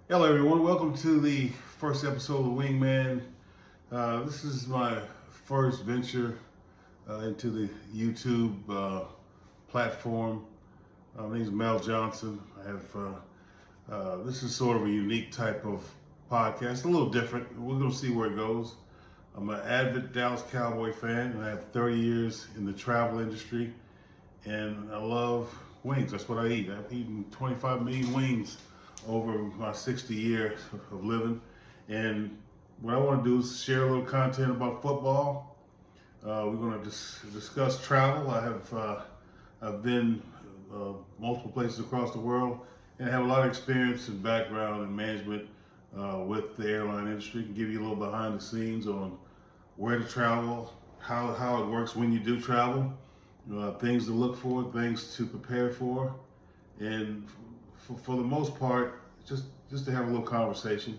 Hello, everyone. Welcome to the first episode of Wingman. This is my first venture into the YouTube platform. My name is Mel Johnson. This is sort of a unique type of podcast, a little different. We're going to see where it goes. I'm an avid Dallas Cowboy fan, and I have 30 years in the travel industry, and I love wings. That's what I eat. I've eaten 25 million wings over my 60 years of living. And what I want to do is share a little content about football. We're going to discuss travel. I've been multiple places across the world and have a lot of experience and background in management with the airline industry. Can give you a little behind the scenes on where to travel, how it works when you do travel, things to look for, things to prepare for, and for the most part, just to have a little conversation.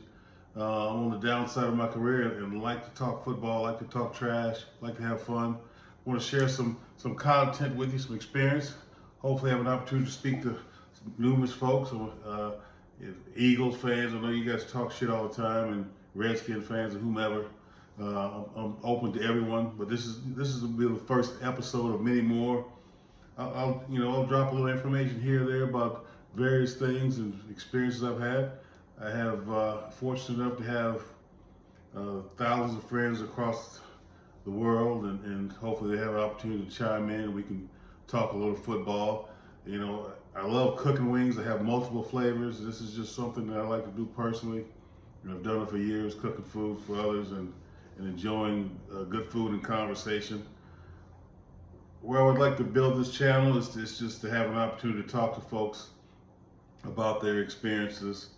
I'm on the downside of my career and like to talk football, like to talk trash, like to have fun. I want to share some content with you, some experience. Hopefully, have an opportunity to speak to numerous folks. Eagles fans, I know you guys talk shit all the time, and Redskin fans and whomever. I'm open to everyone, but this will be the first episode of many more. I'll drop a little information here or there about various things and experiences I've had. I have fortunate enough to have thousands of friends across the world, and hopefully they have an opportunity to chime in and we can talk a little football. I love cooking wings. I have multiple flavors. This is just something that I like to do personally. I've done it for years, cooking food for others and enjoying good food and conversation. Where I would like to build this channel is just to have an opportunity to talk to folks about their experiences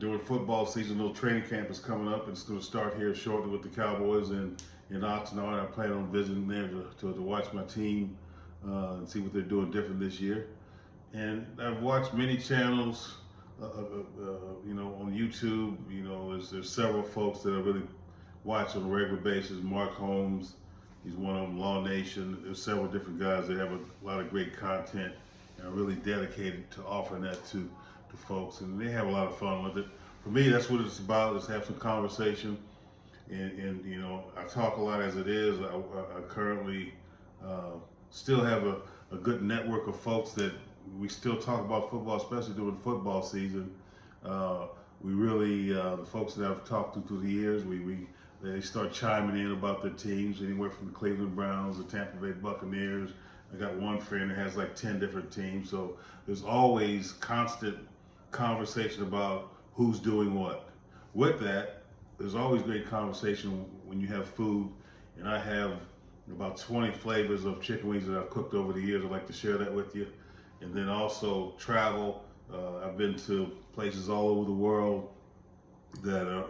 during football season. No training camp is coming up. It's going to start here shortly with the Cowboys in Oxnard. I plan on visiting there to watch my team and see what they're doing different this year. And I've watched many channels, on YouTube. There's several folks that I really watch on a regular basis. Mark Holmes, he's one of them. Law Nation. There's several different guys that have a lot of great content and are really dedicated to offering that to folks, and they have a lot of fun with it. For me, that's what it's about, is have some conversation. And I talk a lot as it is. I currently still have a good network of folks that we still talk about football, especially during football season. We really, the folks that I've talked to through the years, they start chiming in about their teams, anywhere from the Cleveland Browns, the Tampa Bay Buccaneers. I got one friend that has like 10 different teams, so there's always constant conversation about who's doing what. With that, there's always great conversation when you have food, and I have about 20 flavors of chicken wings that I've cooked over the years. I'd like to share that with you. And then also travel. I've been to places all over the world that are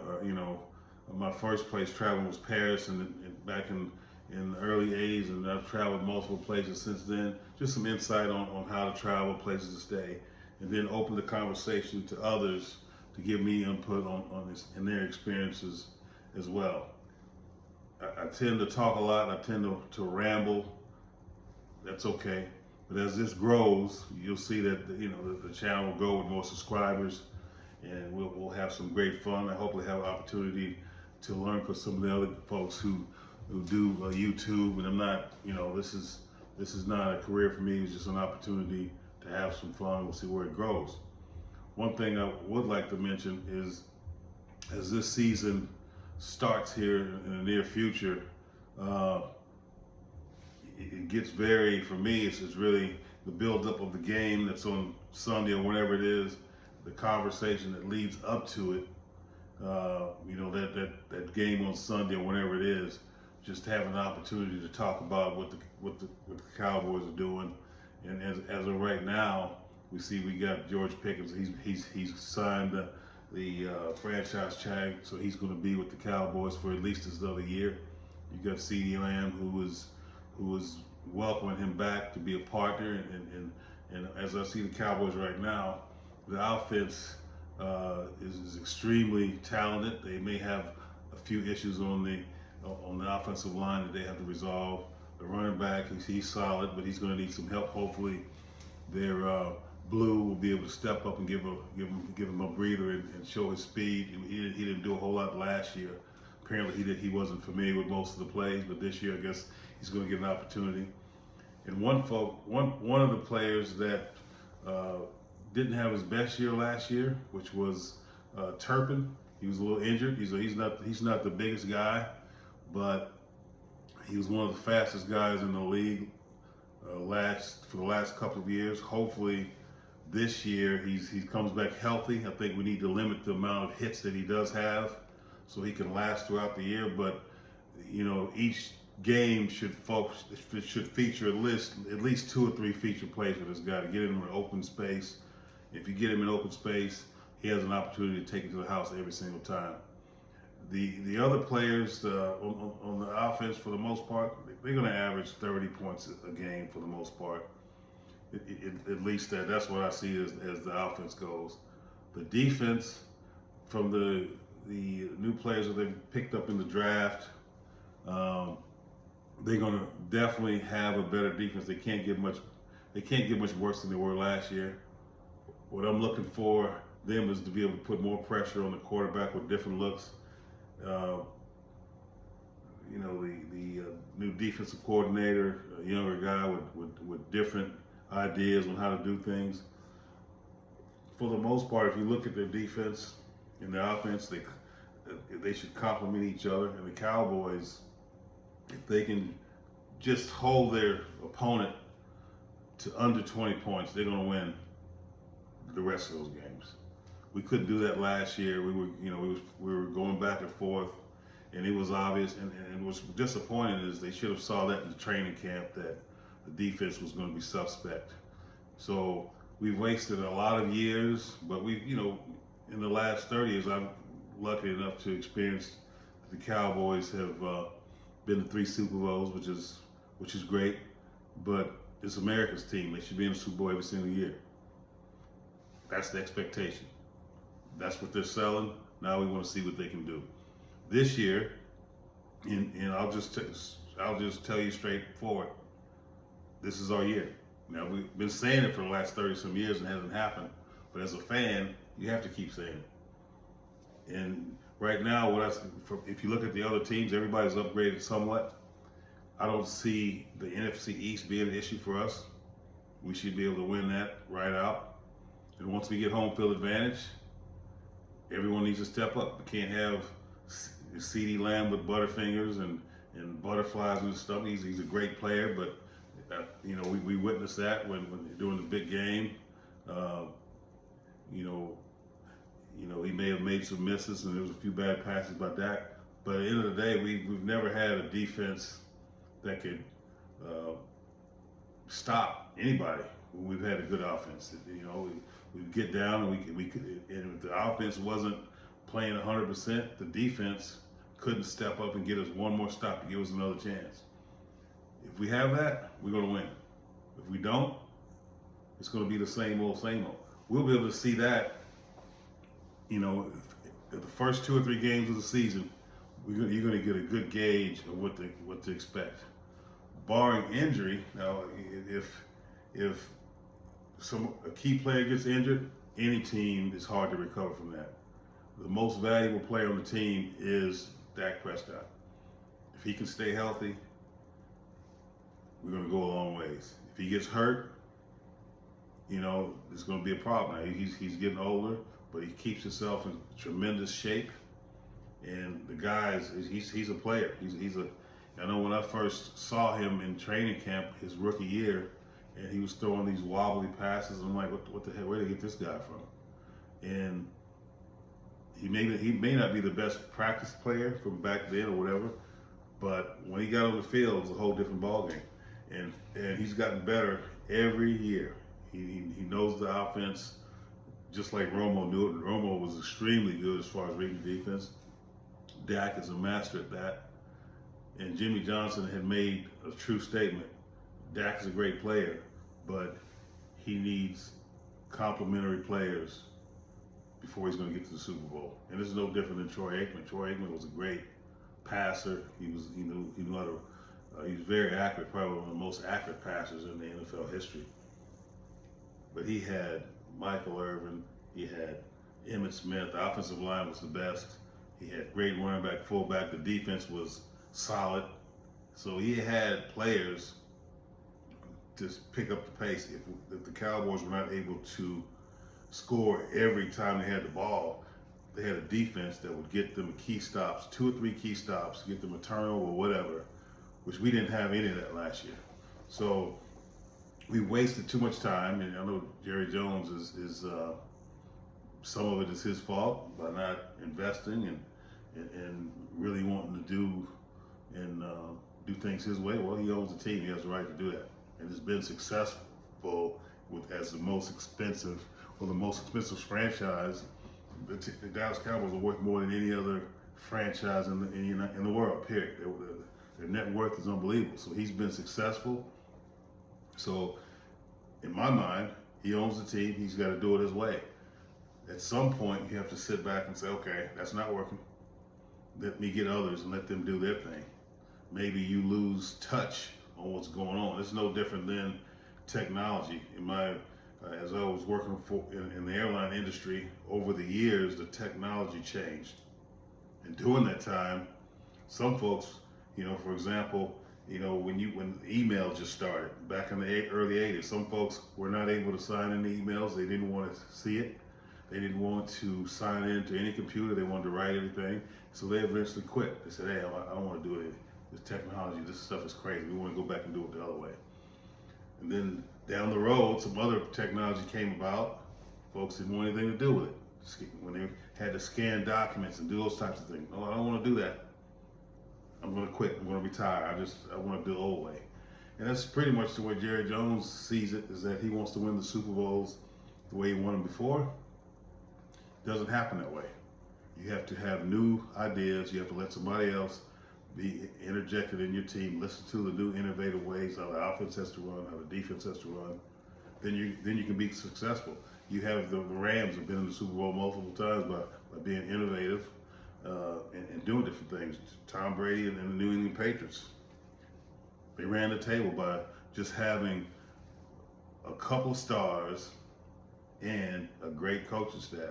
my first place traveling was Paris, and back in the early 80s, and I've traveled multiple places since then. Just some insight on how to travel, places to stay, and then open the conversation to others to give me input on this and their experiences as well. I tend to talk a lot. I tend to ramble. That's okay. But as this grows, you'll see that the channel will grow with more subscribers, and we'll have some great fun. I hopefully have an opportunity to learn from some of the other folks who do YouTube. And I'm not, this is not a career for me. It's just an opportunity to have some fun. We'll see where it grows. One thing I would like to mention is, as this season starts here in the near future, it gets very, for me, it's really the build-up of the game that's on Sunday or whenever it is, the conversation that leads up to it, that game on Sunday or whenever it is, just having an opportunity to talk about what the Cowboys are doing. And as of right now, we see we got George Pickens. He's signed the franchise tag, so he's going to be with the Cowboys for at least this other year. You got CeeDee Lamb, who was welcoming him back to be a partner, and as I see the Cowboys right now, the offense is extremely talented. They may have a few issues on the offensive line that they have to resolve. The running back, he's solid, but he's going to need some help. Hopefully, their Blue will be able to step up and give him a breather and show his speed. He didn't do a whole lot last year. Apparently he wasn't familiar with most of the plays, but this year I guess he's going to get an opportunity. And one of the players that didn't have his best year last year, which was Turpin. He was a little injured. He's not the biggest guy, but he was one of the fastest guys in the league for the last couple of years. Hopefully this year he comes back healthy. I think we need to limit the amount of hits that he does have so he can last throughout the year. But each game should feature at least 2 or 3 feature plays for this guy to get him in open space. If you get him in open space, he has an opportunity to take it to the house every single time. The other players on the offense, for the most part, they're going to average 30 points a game for the most part. At least that's what I see as the offense goes. The defense, from the new players that they've picked up in the draft, they're going to definitely have a better defense. They can't get much worse than they were last year. What I'm looking for them is to be able to put more pressure on the quarterback with different looks. The new defensive coordinator, a younger guy with different ideas on how to do things. For the most part, if you look at their defense and their offense, they should complement each other. And the Cowboys, if they can just hold their opponent to under 20 points, they're going to win the rest of those games. We couldn't do that last year. We were going back and forth, and it was obvious. And what's disappointing is they should have saw that in the training camp that the defense was going to be suspect. So we wasted a lot of years, but in the last 30 years, I'm lucky enough to experience the Cowboys have been to 3 Super Bowls, which is great. But it's America's team. They should be in the Super Bowl every single year. That's the expectation. That's what they're selling. Now we want to see what they can do. This year, and I'll just tell you straightforward, this is our year. Now we've been saying it for the last 30 some years and it hasn't happened. But as a fan, you have to keep saying it. And right now, if you look at the other teams, everybody's upgraded somewhat. I don't see the NFC East being an issue for us. We should be able to win that right out. And once we get home field advantage, everyone needs to step up. We can't have CeeDee Lamb with butterfingers and butterflies and stuff. He's a great player, but we witnessed that when during the big game. He may have made some misses, and there was a few bad passes by Dak. But at the end of the day, we've never had a defense that could stop anybody when we've had a good offense. We get down and we could, and if the offense wasn't playing 100%, the defense couldn't step up and get us one more stop to give us another chance. If we have that, we're going to win. If we don't, it's going to be the same old, same old. We'll be able to see that, the first 2 or 3 games of the season, you're going to get a good gauge of what to expect. Barring injury, now if a key player gets injured, any team is hard to recover from that. The most valuable player on the team is Dak Prescott. If he can stay healthy, we're going to go a long ways. If he gets hurt, it's going to be a problem. Now, he's getting older, but he keeps himself in tremendous shape. And the guy he's a player. I know when I first saw him in training camp his rookie year, and he was throwing these wobbly passes. I'm like, what the hell? Where did they get this guy from? And he may not be the best practice player from back then or whatever, but when he got on the field, it was a whole different ballgame. And he's gotten better every year. He knows the offense just like Romo knew it. Romo was extremely good as far as reading defense. Dak is a master at that. And Jimmy Johnson had made a true statement. Dak is a great player, but he needs complementary players before he's going to get to the Super Bowl. And this is no different than Troy Aikman. Troy Aikman was a great passer. He knew how to. He was very accurate, probably one of the most accurate passers in the NFL history. but he had Michael Irvin, he had Emmitt Smith. The offensive line was the best. He had great running back, fullback. The defense was solid. So he had players to pick up the pace. If the Cowboys were not able to score every time they had the ball, they had a defense that would get them key stops, 2 or 3 key stops, get them a turnover or whatever, which we didn't have any of that last year. So we wasted too much time, and I know Jerry Jones is some of it is his fault by not investing and really wanting to do things his way. Well, he owns the team; he has the right to do that, and it's been successful as the most expensive franchise. The Dallas Cowboys are worth more than any other franchise in the world. Period. Their net worth is unbelievable. So he's been successful. So in my mind, he owns the team. He's got to do it his way. At some point, you have to sit back and say, okay, that's not working. Let me get others and let them do their thing. Maybe you lose touch on what's going on. It's no different than technology. As I was working in the airline industry, over the years, the technology changed. And during that time, some folks, for example, when email just started back in the early 80s, some folks were not able to sign in the emails. They didn't want to see it. They didn't want to sign into any computer. They wanted to write everything. So they eventually quit. They said, hey, I don't want to do it. This technology, this stuff is crazy. We want to go back and do it the other way. And then down the road, some other technology came about. Folks didn't want anything to do with it. When they had to scan documents and do those types of things. No, I don't want to do that. I'm going to quit. I'm going to retire. I want to do the old way. And that's pretty much the way Jerry Jones sees it, is that he wants to win the Super Bowls the way he won them before. It doesn't happen that way. You have to have new ideas. You have to let somebody else be interjected in your team. Listen to the new innovative ways how the offense has to run, how the defense has to run. Then you can be successful. You have the Rams have been in the Super Bowl multiple times by being innovative and doing different things. Tom Brady and the New England Patriots, they ran the table by just having a couple stars and a great coaching staff.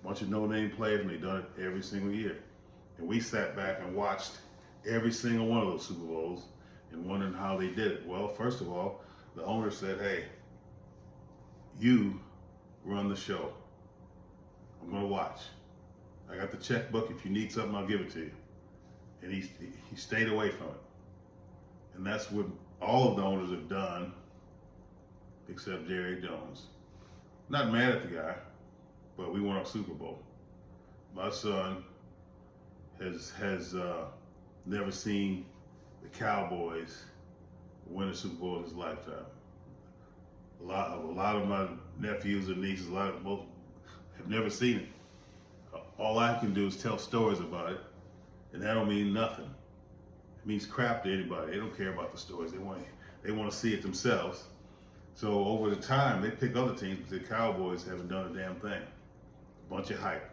A bunch of no-name players, and they've done it every single year. And we sat back and watched every single one of those Super Bowls and wondering how they did it. Well, first of all, the owner said, hey, you run the show. I'm going to watch. I got the checkbook. If you need something, I'll give it to you. And he stayed away from it. And that's what all of the owners have done, except Jerry Jones. Not mad at the guy, but we won our Super Bowl. My son has never seen the Cowboys win a Super Bowl in his lifetime. A lot of my nephews and nieces, both have never seen it. All I can do is tell stories about it, and that don't mean nothing. It means crap to anybody. They don't care about the stories. They want to see it themselves. So over the time, they pick other teams, but the Cowboys haven't done a damn thing. A bunch of hype.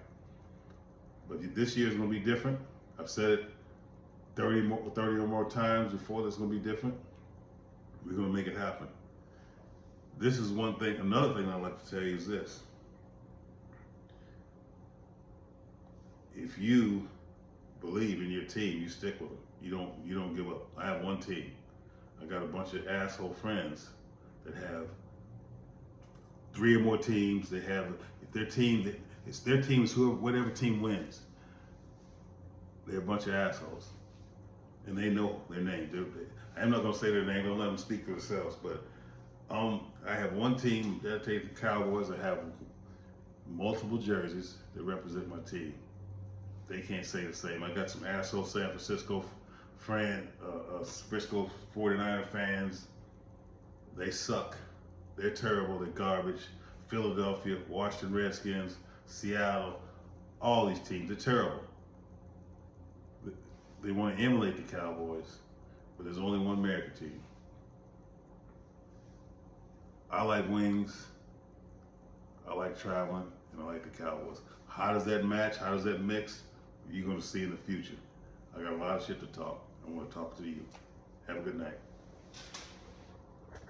But this year is going to be different. I've said it 30 or more times before. That's going to be different. We're going to make it happen. This is one thing. Another thing I'd like to tell you is this. If you believe in your team, you stick with them. You don't give up. I have one team. I got a bunch of asshole friends that have 3 or more teams. They have it's their team is whatever team wins. They're a bunch of assholes, and they know their name. I'm not gonna say their name. Don't let them speak for themselves. But I have one team dedicated to Cowboys. I have multiple jerseys that represent my team. They can't say the same. I got some asshole San Francisco Frisco 49er fans. They suck. They're terrible. They're garbage. Philadelphia, Washington Redskins, Seattle, all these teams, they're terrible. They want to emulate the Cowboys, but there's only one American team. I like wings, I like traveling, and I like the Cowboys. How does that match? How does that mix? You're going to see in the future. I got a lot of shit to talk. I want to talk to you. Have a good night.